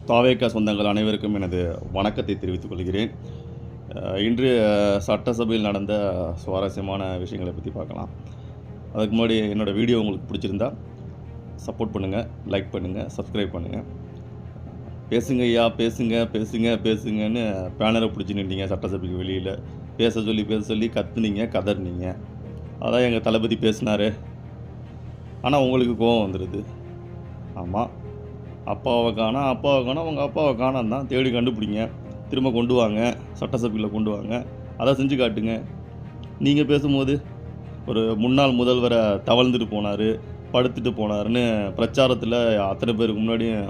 தாவேகா சொந்தங்கள் அனைவருக்கும் எனது வணக்கத்தை தெரிவித்துக் கொள்கிறேன். இன்று சட்டசபையில் நடந்த சுவாரஸ்யமான விஷயங்களை பற்றி பார்க்கலாம். அதுக்கு முன்னாடி என்னோடய வீடியோ உங்களுக்கு பிடிச்சிருந்தா சப்போர்ட் பண்ணுங்கள், லைக் பண்ணுங்கள், சப்ஸ்கிரைப் பண்ணுங்கள். பேசுங்க ஐயா, பேசுங்க பேசுங்க பேசுங்கன்னு பேனரை பிடிச்சி நின்றீங்க. சட்டசபைக்கு வெளியில் பேச சொல்லி கத்துனீங்க, கதறினீங்க. அதான் எங்கள் தளபதி பேசினார். ஆனால் உங்களுக்கு கோபம் வந்துடுது. ஆமாம், அப்பாவை காணோம், உங்கள் அப்பாவை காணோம் தான். தேடி கண்டுபிடிங்க, திரும்ப கொண்டு வாங்க, சட்டசபையில் கொண்டு வாங்க, அதை செஞ்சு காட்டுங்க. நீங்கள் பேசும்போது ஒரு முன்னாள் முதல்வரை தவழ்ந்துட்டு போனார், படுத்துட்டு போனாருன்னு பிரச்சாரத்தில் அத்தனை பேருக்கு முன்னாடியும்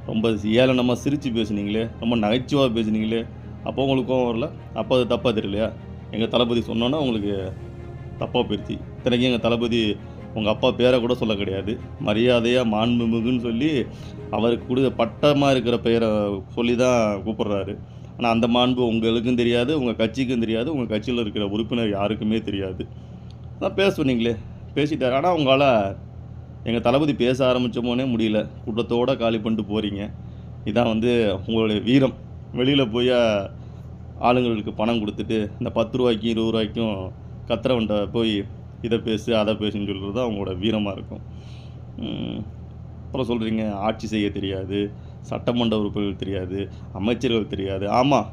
ரொம்ப ஏளனமாக சிரித்து பேசுனீங்களே, ரொம்ப நகைச்சுவாக பேசுனீங்களே. அப்போ உங்களுக்கு கோவம் வரல? அப்போ அது தப்பாக தெரியலையா? எங்கள் தளபதி சொன்னோன்னா உங்களுக்கு தப்பாக போயிடுச்சு. இத்தனைக்கும் எங்கள் தளபதி உங்கள் அப்பா பேரை கூட சொல்ல கிடையாது, மரியாதையாக மாண்புமிகுன்னு சொல்லி அவருக்கு கொடுத்த பட்டமாக இருக்கிற பெயரை சொல்லி தான் கூப்பிட்றாரு. ஆனால் அந்த மாண்பு உங்களுக்கும் தெரியாது, உங்கள் கட்சிக்கும் தெரியாது, உங்கள் கட்சியில் இருக்கிற உறுப்பினர் யாருக்குமே தெரியாது. அதான் பேச சொன்னீங்களே, பேசிட்டார். ஆனால் உங்களால் எங்கள் தளபதி பேச ஆரம்பித்தோன்னே முடியல, கூட்டத்தோடு காலி பண்ணிட்டு போகிறீங்க. இதான் உங்களுடைய வீரம். வெளியில் போய் ஆளுங்களுக்கு பணம் கொடுத்துட்டு இந்த 10 ரூபாய்க்கும் 20 ரூபாய்க்கும் கத்துறவன்ட்ட போய் இதை பேசு அதை பேசுன்னு சொல்கிறது தான் அவங்களோட வீரமாக இருக்கும். அப்புறம் சொல்கிறீங்க ஆட்சி செய்ய தெரியாது, சட்டமன்ற உறுப்பினர்கள் தெரியாது, அமைச்சர்கள் தெரியாது. ஆமாம்,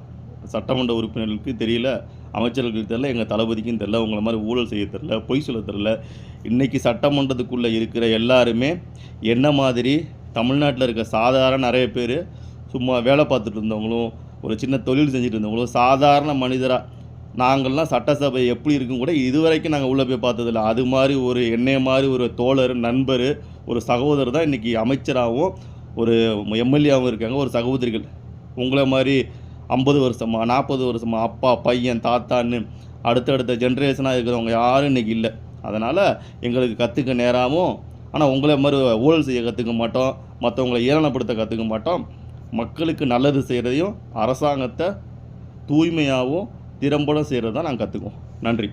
சட்டமன்ற உறுப்பினர்களுக்கு தெரியல, அமைச்சர்களுக்கு தெரில, எங்கள் தளபதிக்கும் தெரில, உங்களை மாதிரி ஊழல் செய்ய தெரில, பொய் சொல்ல தெரில. இன்றைக்கி சட்டமன்றத்துக்குள்ளே இருக்கிற எல்லாருமே என்ன மாதிரி தமிழ்நாட்டில் இருக்க சாதாரண நிறைய பேர் சும்மா வேலை பார்த்துட்டு இருந்தவங்களும், ஒரு சின்ன தொழில் செஞ்சுட்டு இருந்தவங்களும், சாதாரண மனிதராக நாங்கள்லாம் சட்டசபை எப்படி இருக்கும் கூட இதுவரைக்கும் நாங்கள் உள்ளே போய் பார்த்ததில்ல. அது மாதிரி ஒரு என்னைய மாதிரி ஒரு தோழர், நண்பர், ஒரு சகோதரர் தான் இன்றைக்கி அமைச்சராகவும் ஒரு எம்எல்ஏவும் இருக்காங்க. ஒரு சகோதரிகள் உங்களை மாதிரி 50 வருஷமா 40 வருஷமா அப்பா பையன் தாத்தான்னு அடுத்தடுத்த ஜென்ரேஷனாக இருக்கிறவங்க யாரும் இன்றைக்கி இல்லை. அதனால் எங்களுக்கு கற்றுக்க நேராகவும், ஆனால் உங்களை மாதிரி ஊழல் செய்ய கற்றுக்க மாட்டோம், மற்றவங்களை ஏளனப்படுத்த கற்றுக்க மாட்டோம். மக்களுக்கு நல்லது செய்கிறதையும் அரசாங்கத்தை தூய்மையாகவும் திறம்பட செய்கிறது தான் நாங்கள் கற்றுக்குவோம். நன்றி.